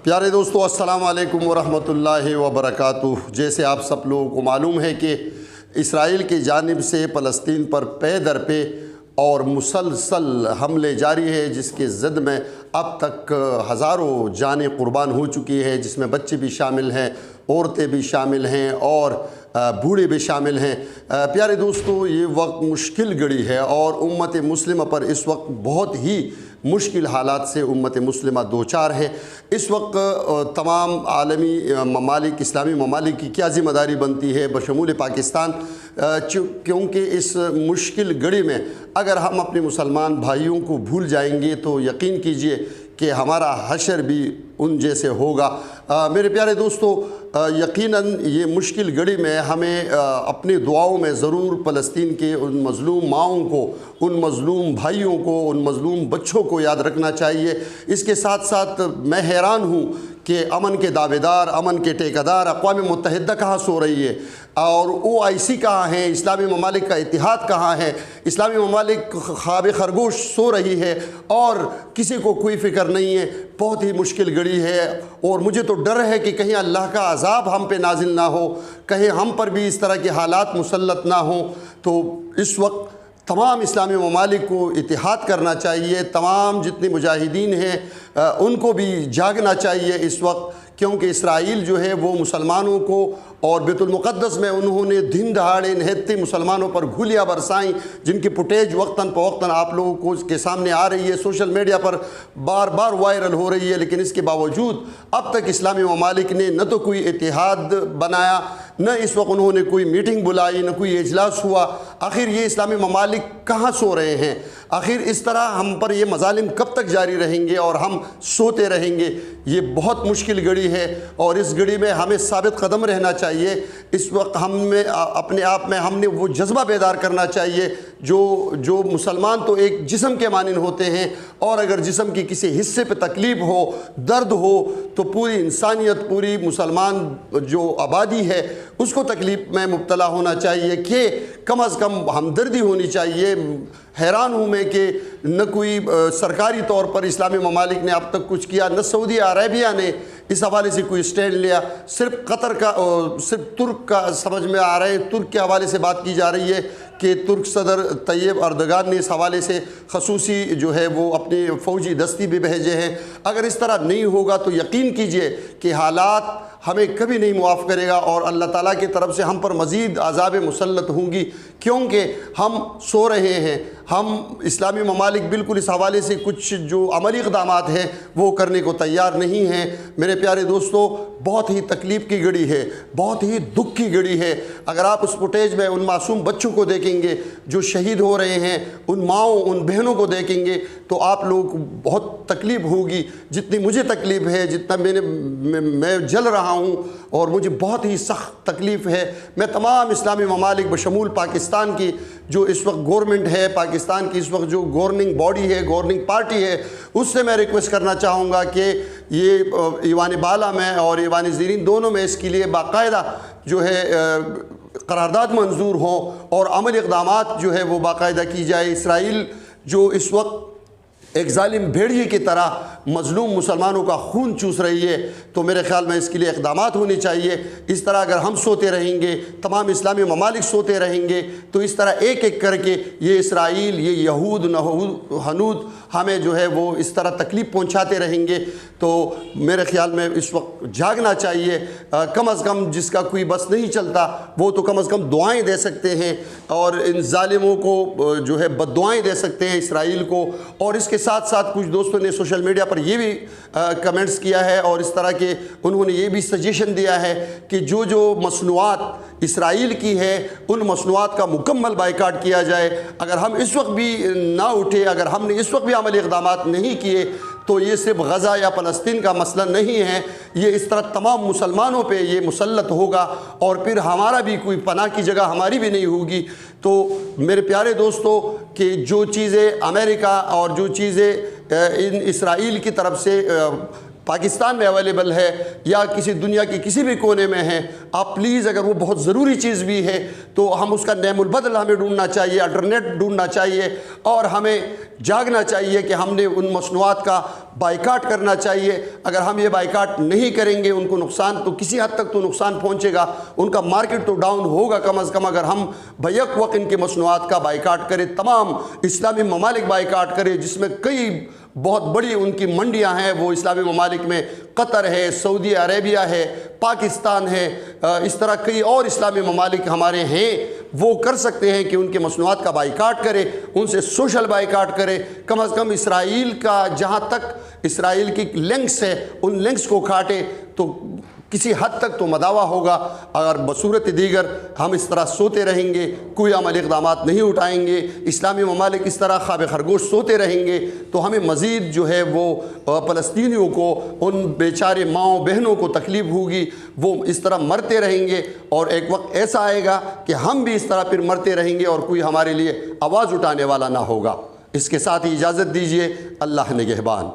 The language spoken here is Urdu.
پیارے دوستو، السلام علیکم ورحمۃ اللہ وبرکاتہ۔ جیسے آپ سب لوگوں کو معلوم ہے کہ اسرائیل کی جانب سے فلسطین پر پے در پے اور مسلسل حملے جاری ہے، جس کے زد میں اب تک ہزاروں جانیں قربان ہو چکی ہے، جس میں بچے بھی شامل ہیں، عورتیں بھی شامل ہیں اور بوڑھے بھی شامل ہیں۔ پیارے دوستو، یہ وقت مشکل گھڑی ہے اور امت مسلمہ پر اس وقت بہت ہی مشکل حالات سے امت مسلمہ دوچار ہے۔ اس وقت تمام عالمی ممالک، اسلامی ممالک کی کیا ذمہ داری بنتی ہے بشمول پاکستان، کیونکہ اس مشکل گھڑی میں اگر ہم اپنے مسلمان بھائیوں کو بھول جائیں گے تو یقین کیجئے کہ ہمارا حشر بھی ان جیسے ہوگا۔ میرے پیارے دوستو، یقیناً یہ مشکل گھڑی میں ہمیں اپنی دعاؤں میں ضرور فلسطین کے ان مظلوم ماؤں کو، ان مظلوم بھائیوں کو، ان مظلوم بچوں کو یاد رکھنا چاہیے۔ اس کے ساتھ ساتھ میں حیران ہوں کہ امن کے دعوے دار، امن کے ٹھیکیدار اقوام متحدہ کہاں سو رہی ہے اور OIC کہاں ہیں، اسلامی ممالک کا اتحاد کہاں ہے؟ اسلامی ممالک خواب خرگوش سو رہی ہے اور کسی کو کوئی فکر نہیں ہے۔ بہت ہی مشکل گھڑی ہے اور مجھے تو ڈر ہے کہ کہیں اللہ کا عذاب ہم پہ نازل نہ ہو، کہیں ہم پر بھی اس طرح کے حالات مسلط نہ ہوں۔ تو اس وقت تمام اسلامی ممالک کو اتحاد کرنا چاہیے، تمام جتنے مجاہدین ہیں ان کو بھی جاگنا چاہیے اس وقت، کیونکہ اسرائیل جو ہے وہ مسلمانوں کو اور بیت المقدس میں انہوں نے دن دہاڑے نہتے مسلمانوں پر گولیاں برسائیں، جن کی فوٹیج وقتاً فوقتاً آپ لوگوں کو کے سامنے آ رہی ہے، سوشل میڈیا پر بار بار وائرل ہو رہی ہے۔ لیکن اس کے باوجود اب تک اسلامی ممالک نے نہ تو کوئی اتحاد بنایا، نہ اس وقت انہوں نے کوئی میٹنگ بلائی، نہ کوئی اجلاس ہوا۔ آخر یہ اسلامی ممالک کہاں سو رہے ہیں؟ آخر اس طرح ہم پر یہ مظالم کب تک جاری رہیں گے اور ہم سوتے رہیں گے؟ یہ بہت مشکل گھڑی ہے اور اس گھڑی میں ہمیں ثابت قدم رہنا چاہیے۔ اس وقت ہم میں اپنے آپ میں ہم نے وہ جذبہ بیدار کرنا چاہیے جو مسلمان تو ایک جسم کے مانند ہوتے ہیں، اور اگر جسم کی کسی حصے پہ تکلیف ہو، درد ہو، تو پوری انسانیت، پوری مسلمان جو آبادی ہے اس کو تکلیف میں مبتلا ہونا چاہیے کہ کم از کم ہمدردی ہونی چاہیے۔ حیران ہوں میں کہ نہ کوئی سرکاری طور پر اسلامی ممالک نے اب تک کچھ کیا، نہ سعودی عربیہ نے اس حوالے سے کوئی سٹینڈ لیا۔ صرف قطر کا، صرف ترک کا سمجھ میں آ رہے ہیں، ترک کے حوالے سے بات کی جا رہی ہے کہ ترک صدر طیب اردگان نے اس حوالے سے خصوصی جو ہے وہ اپنی فوجی دستی بھی بھیجے ہیں۔ اگر اس طرح نہیں ہوگا تو یقین کیجئے کہ حالات ہمیں کبھی نہیں معاف کرے گا اور اللہ تعالیٰ کی طرف سے ہم پر مزید عذاب مسلط ہوں گی، کیونکہ ہم سو رہے ہیں۔ ہم اسلامی ممالک بالکل اس حوالے سے کچھ جو عملی اقدامات ہیں وہ کرنے کو تیار نہیں ہیں۔ میرے پیارے دوستو، بہت ہی تکلیف کی گھڑی ہے، بہت ہی دکھ کی گھڑی ہے۔ اگر آپ اس فوٹیج میں ان معصوم بچوں کو دیکھیں گے جو شہید ہو رہے ہیں، ان ماؤں، ان بہنوں کو دیکھیں گے تو آپ لوگوں کو بہت تکلیف ہوگی، جتنی مجھے تکلیف ہے، جتنا میں جل رہا ہوں اور مجھے بہت ہی سخت تکلیف ہے۔ میں تمام اسلامی ممالک بشمول پاکستان کی جو اس وقت گورنمنٹ ہے، پاکستان کی اس وقت جو گورننگ باڈی ہے، گورننگ پارٹی ہے، اس سے میں ریکویسٹ کرنا چاہوں گا کہ یہ ایوان بالا میں اور ایوان زیرین دونوں میں اس کے لیے باقاعدہ جو ہے قرارداد منظور ہو اور عملی اقدامات جو ہے وہ باقاعدہ کی جائے۔ اسرائیل جو اس وقت ایک ظالم بھیڑیے کی طرح مظلوم مسلمانوں کا خون چوس رہی ہے، تو میرے خیال میں اس کے لیے اقدامات ہونے چاہیے۔ اس طرح اگر ہم سوتے رہیں گے، تمام اسلامی ممالک سوتے رہیں گے، تو اس طرح ایک ایک کر کے یہ اسرائیل، یہ یہود ہنود ہمیں جو ہے وہ اس طرح تکلیف پہنچاتے رہیں گے۔ تو میرے خیال میں اس وقت جاگنا چاہیے۔ کم از کم جس کا کوئی بس نہیں چلتا وہ تو کم از کم دعائیں دے سکتے ہیں اور ان ظالموں کو جو ہے بد دعائیں دے سکتے ہیں اسرائیل کو۔ اور اس کے ساتھ ساتھ کچھ دوستوں نے سوشل میڈیا پر یہ بھی کمنٹس کیا ہے اور اس طرح کے انہوں نے یہ بھی سجیشن دیا ہے کہ جو مصنوعات اسرائیل کی ہے ان مصنوعات کا مکمل بائیکاٹ کیا جائے۔ اگر ہم اس وقت بھی نہ اٹھے، اگر ہم نے اس وقت بھی عملی اقدامات نہیں کیے تو یہ صرف غزہ یا فلسطین کا مسئلہ نہیں ہے، یہ اس طرح تمام مسلمانوں پہ یہ مسلط ہوگا اور پھر ہمارا بھی کوئی پناہ کی جگہ ہماری بھی نہیں ہوگی۔ تو میرے پیارے دوستو، کہ جو چیزیں امریکہ اور جو چیزیں ان اسرائیل کی طرف سے پاکستان میں اویلیبل ہے یا کسی دنیا کی کسی بھی کونے میں ہے، آپ پلیز اگر وہ بہت ضروری چیز بھی ہے تو ہم اس کا نعم البدل ہمیں ڈھونڈنا چاہیے، الٹرنیٹ ڈھونڈنا چاہیے، اور ہمیں جاگنا چاہیے کہ ہم نے ان مصنوعات کا بائیکاٹ کرنا چاہیے۔ اگر ہم یہ بائیکاٹ نہیں کریں گے ان کو نقصان تو کسی حد تک تو نقصان پہنچے گا، ان کا مارکیٹ تو ڈاؤن ہوگا کم از کم اگر ہم بیک وقت ان کے مصنوعات کا بائیکاٹ کریں۔ تمام اسلامی ممالک بائیکاٹ کرے، جس میں کئی بہت بڑی ان کی منڈیاں ہیں، وہ اسلامی ممالک میں قطر ہے، سعودی عربیہ ہے، پاکستان ہے، اس طرح کئی اور اسلامی ممالک ہمارے ہیں، وہ کر سکتے ہیں کہ ان کے مصنوعات کا بائیکاٹ کرے، ان سے سوشل بائیکاٹ کرے، کم از کم اسرائیل کا جہاں تک اسرائیل کی لنکس ہے ان لنکس کو کاٹے تو کسی حد تک تو مداوع ہوگا۔ اگر بصورت دیگر ہم اس طرح سوتے رہیں گے، کوئی عملی اقدامات نہیں اٹھائیں گے، اسلامی ممالک اس طرح خواب خرگوش سوتے رہیں گے، تو ہمیں مزید جو ہے وہ فلسطینیوں کو، ان بیچارے ماؤں بہنوں کو تکلیف ہوگی، وہ اس طرح مرتے رہیں گے، اور ایک وقت ایسا آئے گا کہ ہم بھی اس طرح پھر مرتے رہیں گے اور کوئی ہمارے لیے آواز اٹھانے والا نہ ہوگا۔ اس کے ساتھ ہی اجازت دیجیے، اللہ نگہبان۔